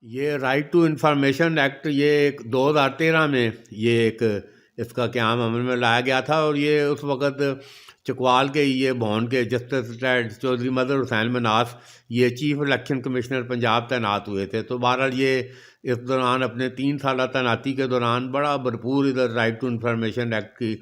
یہ right to information act یہ ایک 2013 میں یہ ایک اس کا قیام عمل میں لایا گیا تھا، اور یہ اس وقت چکوال کے یہ بھون کے جسٹس چودھری مظہر حسین مناس یہ چیف الیکشن کمشنر پنجاب تعینات ہوئے تھے۔ تو بہرحال یہ اس دوران اپنے 3 سالہ تعیناتی کے دوران بڑا بھرپور ادھر رائٹ ٹو انفارمیشن ایکٹ کی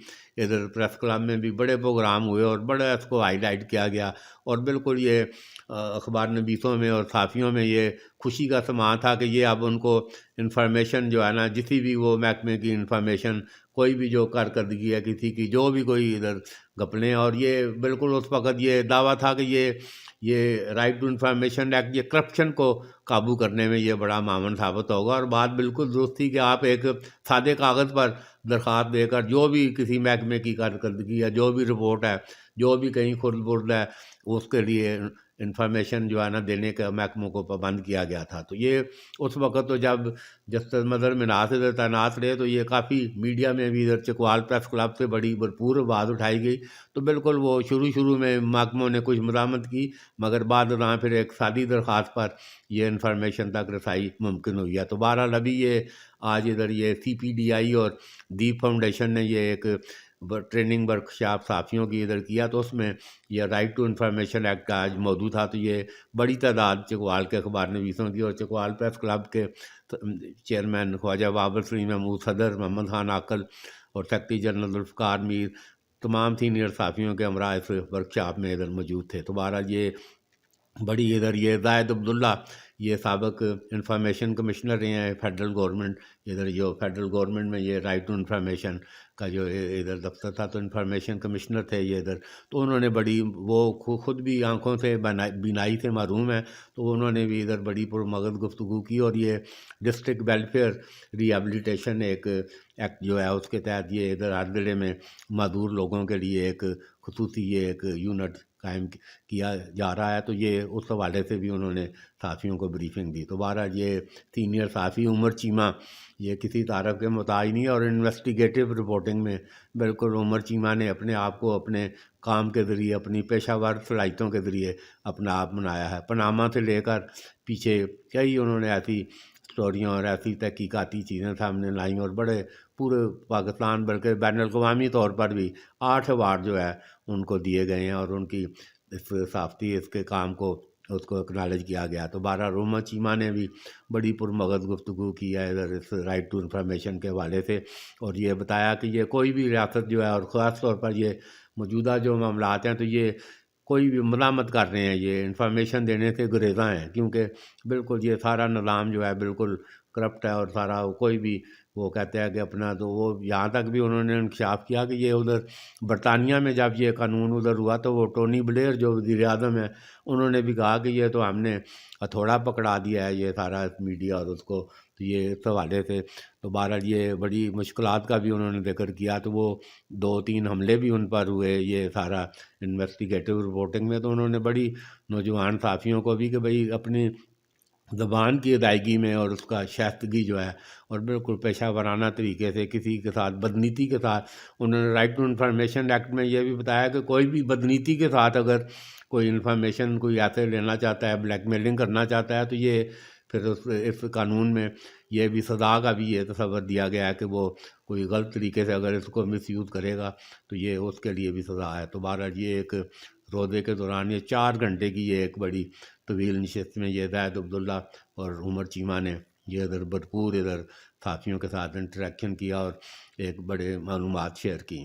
ادھر پریس کلب میں بھی بڑے پروگرام ہوئے اور بڑا اس کو ہائی لائٹ کیا گیا، اور بالکل یہ اخبار نویسوں میں اور صحافیوں میں یہ خوشی کا سامان تھا کہ یہ اب ان کو انفارمیشن جو ہے نا، جسی بھی وہ محکمے کی انفارمیشن، کوئی بھی جو کارکردگی ہے کسی کی، جو بھی کوئی ادھر گھپلیں، اور یہ بالکل اس وقت یہ دعویٰ تھا کہ یہ رائٹ ٹو انفارمیشن ایکٹ یہ کرپشن کو قابو کرنے میں یہ بڑا معاون ثابت ہوگا۔ اور بات بالکل درست تھی کہ آپ ایک سادے کاغذ پر درخواست دے کر جو بھی کسی محکمے کی کارکردگی ہے، جو بھی رپورٹ ہے، جو بھی کہیں خرد برد ہے، اس کے لیے انفارمیشن جو ہے نا دینے کا محکموں کو پابند کیا گیا تھا۔ تو یہ اس وقت تو جب جسٹس مظہر مناس ادھر تعینات رہے تو یہ کافی میڈیا میں بھی ادھر چکوال پریس کلب سے بڑی بھرپور آواز اٹھائی گئی۔ تو بالکل وہ شروع میں محکموں نے کچھ مزاحمت کی، مگر بعد ازاں پھر ایک سادی درخواست پر یہ انفارمیشن تک رسائی ممکن ہوئی ہے۔ تو بہرحال ابھی یہ آج ادھر یہ CPDI اور دیپ فاؤنڈیشن نے یہ ایک ٹریننگ ورکشاپ صحافیوں کی ادھر کیا، تو اس میں یہ رائٹ ٹو انفارمیشن ایکٹ آج موجود تھا۔ تو یہ بڑی تعداد چکوال کے اخبار نویسوں کی اور چکوال پریس کلب کے چیئرمین خواجہ بابر سلیم محمود، صدر محمد خان عاقل اور سیکرٹری جنرل ذوالفقار میر، تمام سینئر صحافیوں کے ہمراہ اس ورکشاپ میں ادھر موجود تھے۔ تو بہرحال یہ بڑی ادھر یہ زاہد عبداللہ یہ سابق انفارمیشن کمشنر رہے ہیں فیڈرل گورنمنٹ، ادھر جو فیڈرل گورنمنٹ میں یہ رائٹ ٹو انفارمیشن کا جو ادھر دفتر تھا، تو انفارمیشن کمشنر تھے یہ ادھر۔ تو انہوں نے بڑی وہ خود بھی آنکھوں سے بینائی سے محروم ہیں، تو انہوں نے بھی ادھر بڑی پرمغز گفتگو کی، اور یہ ڈسٹرکٹ ویلفیئر ریہیبلیٹیشن ایک ایکٹ جو ہے اس کے تحت یہ ادھر ہر ضلع میں معذور لوگوں کے لیے ایک خصوصی یہ ایک یونٹ قائم کیا جا رہا ہے۔ تو یہ اس حوالے سے بھی انہوں نے صحافیوں کو بریفنگ دی۔ تو بہرحال یہ سینئر صحافی عمر چیمہ یہ کسی تعارف کے محتاج نہیں، اور انویسٹیگیٹو رپورٹنگ میں بالکل عمر چیمہ نے اپنے آپ کو اپنے کام کے ذریعے، اپنی پیشہ ور صلاحیتوں کے ذریعے اپنا آپ بنایا ہے۔ پاناما سے لے کر پیچھے کئی انہوں نے ایسی اسٹوریاں اور ایسی تحقیقاتی چیزیں سامنے لائیں، اور بڑے پورے پاکستان بلکہ بین الاقوامی طور پر بھی 8 ایوارڈ جو ہے ان کو دیے گئے ہیں، اور ان کی اس صحافتی اس کے کام کو اس کو اکنالج کیا گیا۔ تو بہرحال عمر چیمہ نے بھی بڑی پرمغز گفتگو کی ہے ادھر اس رائٹ ٹو انفارمیشن کے حوالے سے، اور یہ بتایا کہ یہ کوئی بھی ریاست جو ہے، اور خاص طور پر یہ موجودہ جو معاملات ہیں، تو یہ کوئی بھی ملامت کر رہے ہیں، یہ انفارمیشن دینے سے گریزاں ہیں، کیونکہ بالکل یہ سارا نظام جو ہے بالکل کرپٹ ہے، اور سارا کوئی بھی وہ کہتے ہیں کہ اپنا، تو وہ یہاں تک بھی انہوں نے انکشاف کیا کہ یہ ادھر برطانیہ میں جب یہ قانون ادھر ہوا تو وہ ٹونی بلیئر جو وزیر اعظم ہے، انہوں نے بھی کہا کہ یہ تو ہم نے ہتھوڑا پکڑا دیا ہے یہ سارا میڈیا اور اس کو، تو یہ اس حوالے سے تو بہرحال یہ بڑی مشکلات کا بھی انہوں نے ذکر کیا۔ تو وہ 2-3 حملے بھی ان پر ہوئے یہ سارا انویسٹیگیٹو رپورٹنگ میں، تو انہوں نے بڑی نوجوان صحافیوں کو بھی کہ بھئی اپنی زبان کی ادائیگی میں اور اس کا شائستگی جو ہے، اور بالکل پیشہ ورانہ طریقے سے کسی کے ساتھ بدنیتی کے ساتھ، انہوں نے رائٹ ٹو انفارمیشن ایکٹ میں یہ بھی بتایا کہ کوئی بھی بدنیتی کے ساتھ اگر کوئی انفارمیشن کوئی ایسے لینا چاہتا ہے، بلیک میلنگ کرنا چاہتا ہے، تو یہ پھر اس قانون میں یہ بھی سزا کا بھی یہ تصور دیا گیا ہے کہ وہ کوئی غلط طریقے سے اگر اس کو مس یوز کرے گا تو یہ اس کے لیے بھی سزا ہے۔ تو بہرحال یہ ایک روزے کے دوران یہ 4 گھنٹے کی یہ ایک بڑی طویل نشست میں یہ زاہد عبداللہ اور عمر چیمہ نے یہ ادھر بھرپور ادھر صحافیوں کے ساتھ انٹریکشن کیا اور ایک بڑے معلومات شیئر کی۔